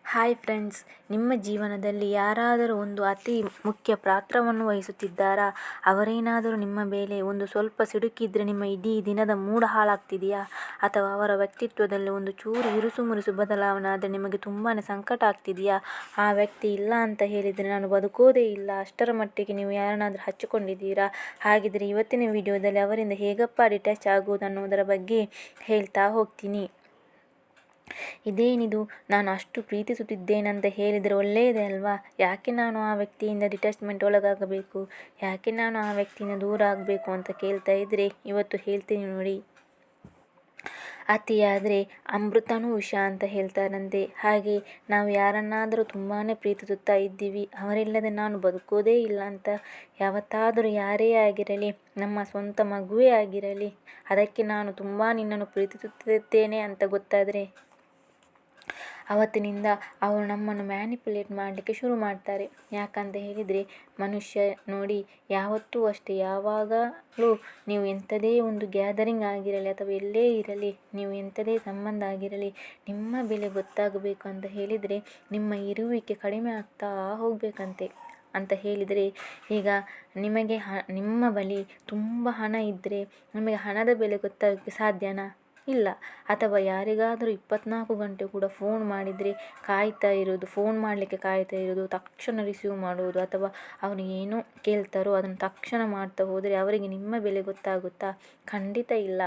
Hi friends, ನಿಮ್ಮ ಜೀವನದಲ್ಲಿ ಯಾರಾದರೂ ಒಂದು ಅತಿ ಮುಖ್ಯ ಪಾತ್ರವನ್ನು ವಹಿಸುತ್ತಿದ್ದಾರಾ? ಅವರೇನಾದರೂ ನಿಮ್ಮ ಮೇಲೆ ಒಂದು ಸ್ವಲ್ಪ ಸಿಡುಕಿದ್ರೆ ನಿಮ್ಮ ಇಡೀ ದಿನದ ಮೂಡ್ ಹಾಳಾಗ್ತಿದೆಯಾ? ಅಥವಾ ಅವರ ವ್ಯಕ್ತಿತ್ವದಲ್ಲಿ ಒಂದು ಚೂರು ಇರುಸು ಮುರುಸು ಬದಲಾವಣೆ ಆದರೆ ನಿಮಗೆ ತುಂಬಾ ಸಂಕಟ ಆಗ್ತಿದೆಯಾ? ಆ ವ್ಯಕ್ತಿ ಇಲ್ಲ ಅಂತ ಹೇಳಿದರೆ ನಾನು ಬದುಕೋದೇ ಇಲ್ಲ, ಅಷ್ಟರ ಮಟ್ಟಿಗೆ ನೀವು ಯಾರನ್ನಾದರೂ ಹಚ್ಚಿಕೊಂಡಿದ್ದೀರಾ? ಹಾಗಿದ್ರೆ ಇವತ್ತಿನ ವಿಡಿಯೋದಲ್ಲಿ ಅವರಿಂದ ಹೇಗಪ್ಪ ಡಿಟ್ಯಾಚ್ ಆಗೋದು ಅನ್ನೋದರ ಬಗ್ಗೆ ಹೇಳ್ತಾ ಹೋಗ್ತೀನಿ. ಇದೇನಿದು, ನಾನು ಅಷ್ಟು ಪ್ರೀತಿಸುತ್ತಿದ್ದೇನಂತ ಹೇಳಿದರೆ ಒಳ್ಳೆಯದೇ ಅಲ್ವಾ? ಯಾಕೆ ನಾನು ಆ ವ್ಯಕ್ತಿಯಿಂದ ಡಿಟ್ಯಾಚ್ಮೆಂಟ್ ಒಳಗಾಗಬೇಕು? ಯಾಕೆ ನಾನು ಆ ವ್ಯಕ್ತಿಯಿಂದ ದೂರ ಆಗಬೇಕು ಅಂತ ಕೇಳ್ತಾ ಇದ್ದರೆ ಇವತ್ತು ಹೇಳ್ತೀನಿ ನೋಡಿ. ಅತಿಯಾದರೆ ಅಮೃತನೂ ವಿಷ ಅಂತ ಹೇಳ್ತಾರಂತೆ. ಹಾಗೆ ನಾವು ಯಾರನ್ನಾದರೂ ತುಂಬಾ ಪ್ರೀತಿಸುತ್ತಾ ಇದ್ದೀವಿ, ಅವರಿಲ್ಲದೆ ನಾನು ಬದುಕೋದೇ ಇಲ್ಲ ಅಂತ ಯಾವತ್ತಾದರೂ ಯಾರೇ ಆಗಿರಲಿ, ನಮ್ಮ ಸ್ವಂತ ಮಗುವೇ ಆಗಿರಲಿ, ಅದಕ್ಕೆ ನಾನು ತುಂಬ ನಿನ್ನನ್ನು ಪ್ರೀತಿಸುತ್ತಿದ್ದೇನೆ ಅಂತ ಗೊತ್ತಾದರೆ ಅವತ್ತಿನಿಂದ ಅವರು ನಮ್ಮನ್ನು ಮ್ಯಾನಿಪುಲೇಟ್ ಮಾಡಲಿಕ್ಕೆ ಶುರು ಮಾಡ್ತಾರೆ. ಯಾಕಂತ ಹೇಳಿದರೆ ಮನುಷ್ಯ ನೋಡಿ, ಯಾವತ್ತೂ ಅಷ್ಟೇ, ಯಾವಾಗಲೂ ನೀವು ಎಂಥದೇ ಒಂದು ಗ್ಯಾದರಿಂಗ್ ಆಗಿರಲಿ ಅಥವಾ ಎಲ್ಲೇ ಇರಲಿ, ನೀವು ಎಂಥದೇ ಸಂಬಂಧ ಆಗಿರಲಿ, ನಿಮ್ಮ ಬೆಲೆ ಗೊತ್ತಾಗಬೇಕು ಅಂತ ಹೇಳಿದರೆ ನಿಮ್ಮ ಇರುವಿಕೆ ಕಡಿಮೆ ಆಗ್ತಾ ಹೋಗಬೇಕಂತೆ. ಅಂತ ಹೇಳಿದರೆ ಈಗ ನಿಮಗೆ ನಿಮ್ಮ ಬಳಿ ತುಂಬ ಹಣ ಇದ್ದರೆ ನಿಮಗೆ ಹಣದ ಬೆಲೆ ಗೊತ್ತಾಗೋಕ್ಕೆ ಸಾಧ್ಯನಾ? ಇಲ್ಲ. ಅಥವಾ ಯಾರಿಗಾದರೂ 24 ಗಂಟೆ ಕೂಡ ಫೋನ್ ಮಾಡಿದರೆ ಕಾಯ್ತಾ ಇರೋದು, ಫೋನ್ ಮಾಡಲಿಕ್ಕೆ ಕಾಯ್ತಾ ಇರೋದು, ತಕ್ಷಣ ರಿಸೀವ್ ಮಾಡುವುದು, ಅಥವಾ ಅವರು ಏನೋ ಕೇಳ್ತಾರೋ ಅದನ್ನು ತಕ್ಷಣ ಮಾಡ್ತಾ ಹೋದರೆ ಅವರಿಗೆ ನಿಮ್ಮ ಬೆಲೆ ಗೊತ್ತಾಗುತ್ತಾ? ಖಂಡಿತ ಇಲ್ಲ.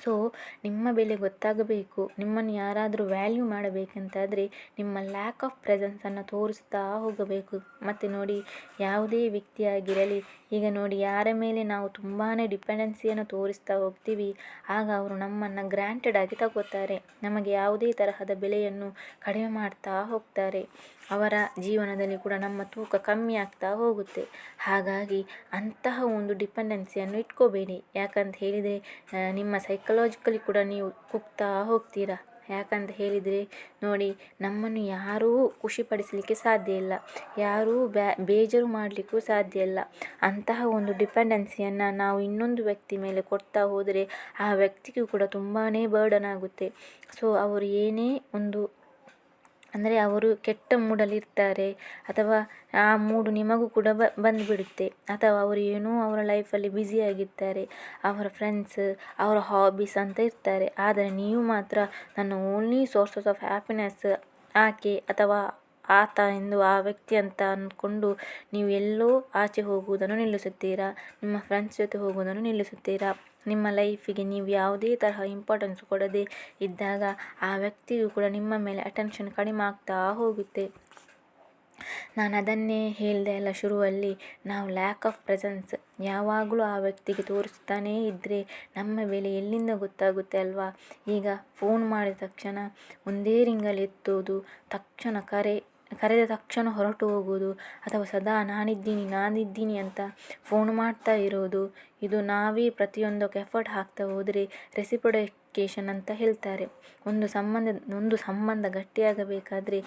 ಸೊ ನಿಮ್ಮ ಬೆಲೆ ಗೊತ್ತಾಗಬೇಕು, ನಿಮ್ಮನ್ನು ಯಾರಾದರೂ ವ್ಯಾಲ್ಯೂ ಮಾಡಬೇಕಂತಾದರೆ ನಿಮ್ಮ ಲ್ಯಾಕ್ ಆಫ್ ಪ್ರೆಸೆನ್ಸನ್ನು ತೋರಿಸ್ತಾ ಹೋಗಬೇಕು. ಮತ್ತು ನೋಡಿ, ಯಾವುದೇ ವ್ಯಕ್ತಿಯಾಗಿರಲಿ, ಈಗ ನೋಡಿ, ಯಾರ ಮೇಲೆ ನಾವು ತುಂಬಾ ಡಿಪೆಂಡೆನ್ಸಿಯನ್ನು ತೋರಿಸ್ತಾ ಹೋಗ್ತೀವಿ ಆಗ ಅವರು ನಮ್ಮನ್ನು ಗ್ರ್ಯಾಂಟೆಡ್ ಆಗಿ ತಗೋತಾರೆ, ನಮಗೆ ಯಾವುದೇ ತರಹದ ಬೆಲೆಯನ್ನು ಕಡಿಮೆ ಮಾಡ್ತಾ ಹೋಗ್ತಾರೆ. ಅವರ ಜೀವನದಲ್ಲಿ ಕೂಡ ನಮ್ಮ ತೂಕ ಕಮ್ಮಿ ಆಗ್ತಾ ಹೋಗುತ್ತೆ. ಹಾಗಾಗಿ ಅಂತಹ ಒಂದು ಡಿಪೆಂಡೆನ್ಸಿಯನ್ನು ಇಟ್ಕೋಬೇಡಿ. ಯಾಕಂತ ಹೇಳಿದರೆ ನಿಮ್ಮ ಸೈಕಲಾಜಿಕಲಿ ಕೂಡ ನೀವು ಕುಗ್ತಾ ಹೋಗ್ತೀರಾ. ಯಾಕಂತ ಹೇಳಿದರೆ ನೋಡಿ, ನಮ್ಮನ್ನು ಯಾರೂ ಖುಷಿಪಡಿಸಲಿಕ್ಕೆ ಸಾಧ್ಯ ಇಲ್ಲ, ಯಾರೂ ಬೇಜಾರು ಮಾಡಲಿಕ್ಕೂ ಸಾಧ್ಯ ಇಲ್ಲ. ಅಂತಹ ಒಂದು ಡಿಪೆಂಡೆನ್ಸಿಯನ್ನು ನಾವು ಇನ್ನೊಂದು ವ್ಯಕ್ತಿ ಮೇಲೆ ಕೊಡ್ತಾ ಹೋದರೆ ಆ ವ್ಯಕ್ತಿಗೂ ಕೂಡ ತುಂಬಾ ಬರ್ಡನ್ ಆಗುತ್ತೆ. ಸೊ ಅವರು ಏನೇ ಒಂದು ಅಂದರೆ ಅವರು ಕೆಟ್ಟ ಮೂಡಲ್ಲಿರ್ತಾರೆ, ಅಥವಾ ಆ ಮೂಡು ನಿಮಗೂ ಕೂಡ ಬಂದುಬಿಡುತ್ತೆ, ಅಥವಾ ಅವರು ಏನೋ ಅವರ ಲೈಫಲ್ಲಿ ಬ್ಯುಸಿಯಾಗಿರ್ತಾರೆ, ಅವರ ಫ್ರೆಂಡ್ಸ್, ಅವರ ಹಾಬೀಸ್ ಅಂತ ಇರ್ತಾರೆ. ಆದರೆ ನೀವು ಮಾತ್ರ ನನ್ನ ಓನ್ಲಿ ಸೋರ್ಸಸ್ ಆಫ್ ಹ್ಯಾಪಿನೆಸ್ ಆಕೆ ಅಥವಾ ಆತ ಎಂದು ಆ ವ್ಯಕ್ತಿ ಅಂತ ಅಂದ್ಕೊಂಡು ನೀವು ಎಲ್ಲೋ ಆಚೆ ಹೋಗುವುದನ್ನು ನಿಲ್ಲಿಸುತ್ತೀರಾ, ನಿಮ್ಮ ಫ್ರೆಂಡ್ಸ್ ಜೊತೆ ಹೋಗುವುದನ್ನು ನಿಲ್ಲಿಸುತ್ತೀರಾ. ನಿಮ್ಮ ಲೈಫಿಗೆ ನೀವು ಯಾವುದೇ ತರಹ ಇಂಪಾರ್ಟೆನ್ಸ್ ಕೊಡದೇ ಇದ್ದಾಗ ಆ ವ್ಯಕ್ತಿಗೂ ಕೂಡ ನಿಮ್ಮ ಮೇಲೆ ಅಟೆನ್ಷನ್ ಕಡಿಮೆ ಆಗ್ತಾ ಹೋಗುತ್ತೆ. ನಾನು ಅದನ್ನೇ ಹೇಳಿದೆ ಅಲ್ಲ ಶುರುವಲ್ಲಿ, ನಾವು ಲ್ಯಾಕ್ ಆಫ್ ಪ್ರೆಸೆನ್ಸ್ ಯಾವಾಗಲೂ ಆ ವ್ಯಕ್ತಿಗೆ ತೋರಿಸ್ತಾನೇ ಇದ್ದರೆ ನಮ್ಮ ಬೆಲೆ ಎಲ್ಲಿಂದ ಗೊತ್ತಾಗುತ್ತೆ ಅಲ್ವಾ? ಈಗ ಫೋನ್ ಮಾಡಿದ ತಕ್ಷಣ ಒಂದೇ ರಿಂಗಲ್ಲಿ ಎತ್ತೋದು, ತಕ್ಷಣ ಕರೆದ ತಕ್ಷಣ ಹೊರಟು ಹೋಗೋದು, ಅಥವಾ ಸದಾ ನಾನಿದ್ದೀನಿ ಅಂತ ಫೋನ್ ಮಾಡ್ತಾ ಇರೋದು, ಇದು ನಾವೇ ಪ್ರತಿಯೊಂದಕ್ಕೆ ಎಫರ್ಟ್ ಹಾಕ್ತಾ ಹೋದರೆ ರೆಸಿಪ್ರೊಕೇಷನ್ ಅಂತ ಹೇಳ್ತಾರೆ. ಒಂದು ಸಂಬಂಧ ಗಟ್ಟಿಯಾಗಬೇಕಾದ್ರೆ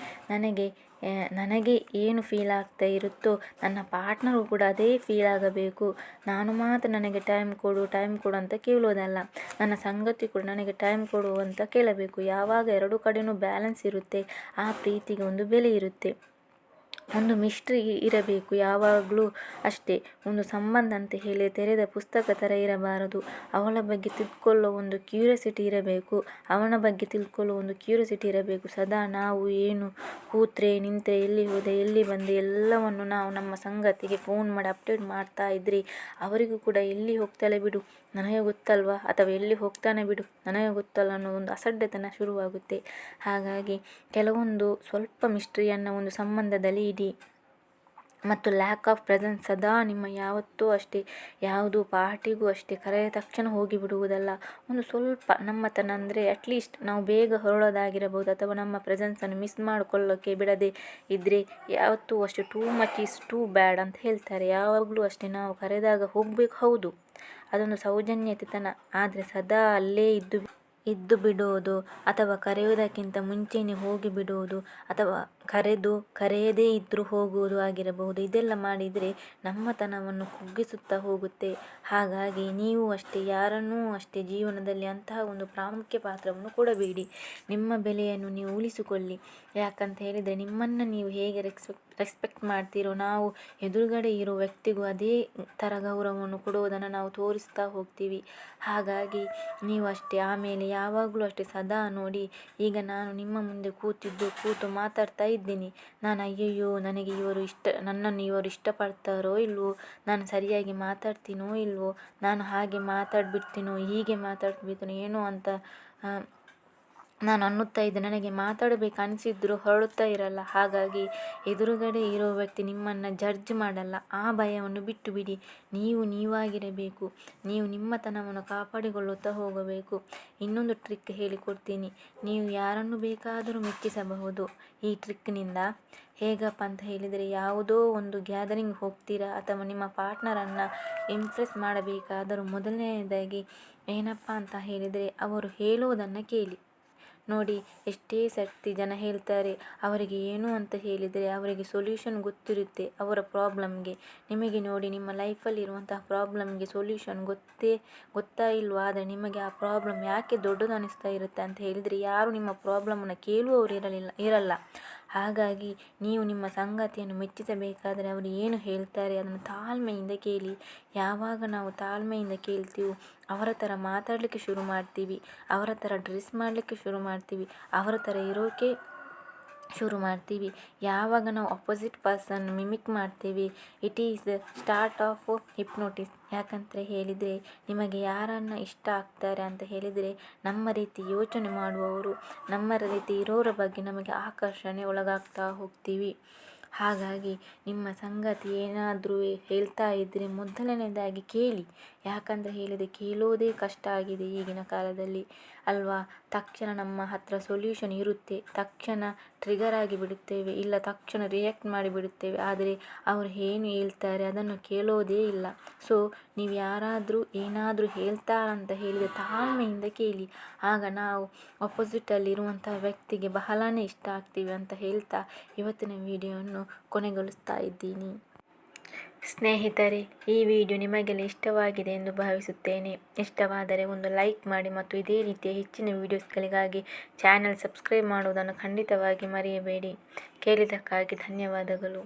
ನನಗೆ ಏನು ಫೀಲ್ ಆಗ್ತಾ ಇರುತ್ತೋ ನನ್ನ ಪಾರ್ಟ್ನರು ಕೂಡ ಅದೇ ಫೀಲ್ ಆಗಬೇಕು. ನಾನು ಮಾತ್ರ ನನಗೆ ಟೈಮ್ ಕೊಡು ಅಂತ ಕೇಳೋದಲ್ಲ, ನನ್ನ ಸಂಗತಿ ಕೂಡ ನನಗೆ ಟೈಮ್ ಕೊಡು ಅಂತ ಕೇಳಬೇಕು. ಯಾವಾಗ ಎರಡು ಕಡೆನೂ ಬ್ಯಾಲೆನ್ಸ್ ಇರುತ್ತೆ ಆ ಪ್ರೀತಿಗೆ ಒಂದು ಬೆಲೆ ಇರುತ್ತೆ. ಒಂದು ಮಿಸ್ಟ್ರಿ ಇರಬೇಕು ಯಾವಾಗಲೂ ಅಷ್ಟೇ. ಒಂದು ಸಂಬಂಧ ಅಂತ ಹೇಳಿ ತೆರೆದ ಪುಸ್ತಕ ಥರ ಇರಬಾರದು. ಅವಳ ಬಗ್ಗೆ ತಿಳ್ಕೊಳ್ಳೋ ಒಂದು ಕ್ಯೂರಿಯಾಸಿಟಿ ಇರಬೇಕು, ಅವನ ಬಗ್ಗೆ ತಿಳ್ಕೊಳ್ಳೋ ಒಂದು ಕ್ಯೂರಿಯಾಸಿಟಿ ಇರಬೇಕು. ಸದಾ ನಾವು ಏನು ಕೂತ್ರೆ ನಿಂತರೆ, ಎಲ್ಲಿ ಹೋದೆ ಎಲ್ಲಿ ಬಂದೆ ಎಲ್ಲವನ್ನು ನಾವು ನಮ್ಮ ಸಂಗತಿಗೆ ಫೋನ್ ಮಾಡಿ ಅಪ್ಡೇಟ್ ಮಾಡ್ತಾ ಇದ್ದರೆ ಅವರಿಗೂ ಕೂಡ ಎಲ್ಲಿ ಹೋಗ್ತಾಳೆ ಬಿಡು ನನಗೆ ಗೊತ್ತಲ್ವಾ, ಅಥವಾ ಎಲ್ಲಿ ಹೋಗ್ತಾನೆ ಬಿಡು ನನಗೆ ಗೊತ್ತಲ್ಲ ಅನ್ನೋ ಒಂದು ಅಸಡ್ಡೆತನ ಶುರುವಾಗುತ್ತೆ. ಹಾಗಾಗಿ ಕೆಲವೊಂದು ಸ್ವಲ್ಪ ಮಿಸ್ಟ್ರಿಯನ್ನು ಒಂದು ಸಂಬಂಧದಲ್ಲಿ ಇಡಿ. ಮತ್ತು ಲ್ಯಾಕ್ ಆಫ್ ಪ್ರೆಸೆನ್ಸ್ ಸದಾ ನಿಮ್ಮ ಯಾವತ್ತೂ ಅಷ್ಟೇ, ಯಾವುದು ಪಾರ್ಟಿಗೂ ಅಷ್ಟೇ ಕರೆಯ ತಕ್ಷಣ ಹೋಗಿ ಬಿಡುವುದಲ್ಲ. ಒಂದು ಸ್ವಲ್ಪ ನಮ್ಮತನ ಅಂದರೆ ಅಟ್ಲೀಸ್ಟ್ ನಾವು ಬೇಗ ಹೊರಡೋದಾಗಿರಬಹುದು, ಅಥವಾ ನಮ್ಮ ಪ್ರೆಸೆನ್ಸನ್ನು ಮಿಸ್ ಮಾಡಿಕೊಳ್ಳೋಕ್ಕೆ ಬಿಡದೆ ಇದ್ದರೆ ಯಾವತ್ತೂ ಅಷ್ಟೇ. Too much is too bad ಅಂತ ಹೇಳ್ತಾರೆ. ಯಾವಾಗಲೂ ಅಷ್ಟೇ ನಾವು ಕರೆದಾಗ ಹೋಗಬೇಕು, ಹೌದು ಅದೊಂದು ಸೌಜನ್ಯತೆತನ, ಆದರೆ ಸದಾ ಅಲ್ಲೇ ಇದ್ದು ಇದ್ದು ಬಿಡೋದು ಅಥವಾ ಕರೆಯುವುದಕ್ಕಿಂತ ಮುಂಚೆನೇ ಹೋಗಿ ಬಿಡುವುದು ಅಥವಾ ಕರೆಯದೇ ಇದ್ದರೂ ಹೋಗುವುದು ಆಗಿರಬಹುದು. ಇದೆಲ್ಲ ಮಾಡಿದರೆ ನಮ್ಮತನವನ್ನು ಕುಗ್ಗಿಸುತ್ತಾ ಹೋಗುತ್ತೆ. ಹಾಗಾಗಿ ನೀವು ಅಷ್ಟೇ, ಯಾರನ್ನೂ ಅಷ್ಟೇ ಜೀವನದಲ್ಲಿ ಅಂತಹ ಒಂದು ಪ್ರಾಮುಖ್ಯ ಪಾತ್ರವನ್ನು ಕೊಡಬೇಡಿ. ನಿಮ್ಮ ಬೆಲೆಯನ್ನು ನೀವು ಉಳಿಸಿಕೊಳ್ಳಿ. ಯಾಕಂತ ಹೇಳಿದರೆ ನಿಮ್ಮನ್ನು ನೀವು ಹೇಗೆ ರೆಸ್ಪೆಕ್ಟ್ ಮಾಡ್ತೀರೋ ನಾವು ಎದುರುಗಡೆ ಇರೋ ವ್ಯಕ್ತಿಗೂ ಅದೇ ಥರ ಗೌರವವನ್ನು ಕೊಡುವುದನ್ನು ನಾವು ತೋರಿಸ್ತಾ ಹೋಗ್ತೀವಿ. ಹಾಗಾಗಿ ನೀವು ಅಷ್ಟೇ. ಆಮೇಲೆ ಯಾವಾಗಲೂ ಅಷ್ಟೇ ಸದಾ ನೋಡಿ, ಈಗ ನಾನು ನಿಮ್ಮ ಮುಂದೆ ಕೂತು ಮಾತಾಡ್ತಾ ಇದ್ದೀನಿ. ನಾನು ಅಯ್ಯಯ್ಯೋ ನನಗೆ ನನ್ನನ್ನು ಇವರು ಇಷ್ಟಪಡ್ತಾರೋ ಇಲ್ವೋ, ನಾನು ಸರಿಯಾಗಿ ಮಾತಾಡ್ತೀನೋ ಇಲ್ವೋ, ನಾನು ಹಾಗೆ ಮಾತಾಡ್ಬಿಡ್ತೀನೋ ಹೀಗೆ ಮಾತಾಡ್ಬಿಡ್ತೀನೋ ಏನೋ ಅಂತ ನಾನು ಅನ್ನುತ್ತಾ ಇದ್ದೆ. ನನಗೆ ಮಾತಾಡಬೇಕು ಅನಿಸಿದ್ರು ಹೊರಡುತ್ತಾ ಇರಲ್ಲ. ಹಾಗಾಗಿ ಎದುರುಗಡೆ ಇರೋ ವ್ಯಕ್ತಿ ನಿಮ್ಮನ್ನು ಜಡ್ಜ್ ಮಾಡಲ್ಲ. ಆ ಭಯವನ್ನು ಬಿಟ್ಟು ಬಿಡಿ. ನೀವು ನೀವಾಗಿರಬೇಕು. ನೀವು ನಿಮ್ಮತನವನ್ನು ಕಾಪಾಡಿಕೊಳ್ಳುತ್ತಾ ಹೋಗಬೇಕು. ಇನ್ನೊಂದು ಟ್ರಿಕ್ ಹೇಳಿಕೊಡ್ತೀನಿ. ನೀವು ಯಾರನ್ನು ಬೇಕಾದರೂ ಮೆಚ್ಚಿಸಬಹುದು ಈ ಟ್ರಿಕ್ನಿಂದ. ಹೇಗಪ್ಪ ಅಂತ ಹೇಳಿದರೆ, ಯಾವುದೋ ಒಂದು ಗ್ಯಾದರಿಂಗ್ ಹೋಗ್ತೀರಾ ಅಥವಾ ನಿಮ್ಮ ಪಾರ್ಟ್ನರನ್ನು ಇಂಪ್ರೆಸ್ ಮಾಡಬೇಕಾದರೂ ಮೊದಲನೆಯದಾಗಿ ಏನಪ್ಪ ಅಂತ ಹೇಳಿದರೆ ಅವರು ಹೇಳೋದನ್ನು ಕೇಳಿ. ನೋಡಿ, ಎಷ್ಟೇ ಸರ್ತಿ ಜನ ಹೇಳ್ತಾರೆ ಅವರಿಗೆ ಏನು ಅಂತ ಹೇಳಿದರೆ ಅವರಿಗೆ ಸೊಲ್ಯೂಷನ್ ಗೊತ್ತಿರುತ್ತೆ ಅವರ ಪ್ರಾಬ್ಲಮ್ಗೆ. ನಿಮಗೆ ನೋಡಿ, ನಿಮ್ಮ ಲೈಫಲ್ಲಿ ಇರುವಂತಹ ಪ್ರಾಬ್ಲಮ್ಗೆ ಸೊಲ್ಯೂಷನ್ ಗೊತ್ತಾ ಇಲ್ವಾ? ಆದರೆ ನಿಮಗೆ ಆ ಪ್ರಾಬ್ಲಮ್ ಯಾಕೆ ದೊಡ್ಡದು ಅನ್ನಿಸ್ತಾ ಇರುತ್ತೆ ಅಂತ ಹೇಳಿದರೆ ಯಾರು ನಿಮ್ಮ ಪ್ರಾಬ್ಲಮನ್ನು ಕೇಳುವವರು ಇರಲ್ಲ. ಹಾಗಾಗಿ ನೀವು ನಿಮ್ಮ ಸಂಗಾತಿಯನ್ನು ಮೆಚ್ಚಿಸಬೇಕಾದರೆ ಅವರು ಏನು ಹೇಳ್ತಾರೆ ಅದನ್ನು ತಾಳ್ಮೆಯಿಂದ ಕೇಳಿ. ಯಾವಾಗ ನಾವು ತಾಳ್ಮೆಯಿಂದ ಕೇಳ್ತೀವೋ ಅವರ ಥರ ಮಾತಾಡಲಿಕ್ಕೆ ಶುರು ಮಾಡ್ತೀವಿ, ಅವರ ಥರ ಡ್ರೆಸ್ ಮಾಡಲಿಕ್ಕೆ ಶುರು ಮಾಡ್ತೀವಿ, ಅವರ ಥರ ಇರೋಕ್ಕೆ ಶುರು ಮಾಡ್ತೀವಿ. ಯಾವಾಗ ನಾವು ಅಪೋಸಿಟ್ ಪರ್ಸನ್ ಮಿಮಿಕ್ ಮಾಡ್ತೀವಿ, ಇಟ್ ಈಸ್ ಸ್ಟಾರ್ಟ್ ಆಫ್ ಹಿಪ್ನೋಟಿಸ್. ಯಾಕಂತ ಹೇಳಿದರೆ ನಿಮಗೆ ಯಾರನ್ನು ಇಷ್ಟ ಆಗ್ತಾರೆ ಅಂತ ಹೇಳಿದರೆ ನಮ್ಮ ರೀತಿ ಯೋಚನೆ ಮಾಡುವವರು, ನಮ್ಮ ರೀತಿ ಇರೋರ ಬಗ್ಗೆ ನಮಗೆ ಆಕರ್ಷಣೆ ಒಳಗಾಗ್ತಾ ಹೋಗ್ತೀವಿ. ಹಾಗಾಗಿ ನಿಮ್ಮ ಸಂಗಾತಿ ಏನಾದರೂ ಹೇಳ್ತಾ ಇದ್ದರೆ ಮೊದಲನೇದಾಗಿ ಕೇಳಿ. ಯಾಕಂದರೆ ಹೇಳಿದರೆ ಕೇಳೋದೇ ಕಷ್ಟ ಆಗಿದೆ ಈಗಿನ ಕಾಲದಲ್ಲಿ ಅಲ್ವಾ? ತಕ್ಷಣ ನಮ್ಮ ಹತ್ರ ಸೊಲ್ಯೂಷನ್ ಇರುತ್ತೆ, ತಕ್ಷಣ ಟ್ರಿಗರ್ ಆಗಿ ಬಿಡುತ್ತೇವೆ, ಇಲ್ಲ ತಕ್ಷಣ ರಿಯಾಕ್ಟ್ ಮಾಡಿಬಿಡುತ್ತೇವೆ. ಆದರೆ ಅವರು ಏನು ಹೇಳ್ತಾರೆ ಅದನ್ನು ಕೇಳೋದೇ ಇಲ್ಲ. ಸೊ ನೀವು ಯಾರಾದರೂ ಏನಾದರೂ ಹೇಳ್ತಾರಂತ ಹೇಳಿದರೆ ತಾಳ್ಮೆಯಿಂದ ಕೇಳಿ. ಆಗ ನಾವು ಅಪೋಸಿಟಲ್ಲಿರುವಂಥ ವ್ಯಕ್ತಿಗೆ ಬಹಳನೇ ಇಷ್ಟ ಆಗ್ತೀವಿ ಅಂತ ಹೇಳ್ತಾ ಇವತ್ತಿನ ವಿಡಿಯೋವನ್ನು ಕೊನೆಗೊಳಿಸ್ತಾ ಇದ್ದೀನಿ. ಸ್ನೇಹಿತರೆ, ಈ ವಿಡಿಯೋ ನಿಮಗೆಲ್ಲ ಇಷ್ಟವಾಗಿದೆ ಎಂದು ಭಾವಿಸುತ್ತೇನೆ. ಇಷ್ಟವಾದರೆ ಒಂದು ಲೈಕ್ ಮಾಡಿ ಮತ್ತು ಇದೇ ರೀತಿಯ ಹೆಚ್ಚಿನ ವಿಡಿಯೋಸ್ಗಳಿಗಾಗಿ ಚಾನಲ್ ಸಬ್ಸ್ಕ್ರೈಬ್ ಮಾಡುವುದನ್ನು ಖಂಡಿತವಾಗಿ ಮರೆಯಬೇಡಿ. ಕೇಳಿದ್ದಕ್ಕಾಗಿ ಧನ್ಯವಾದಗಳು.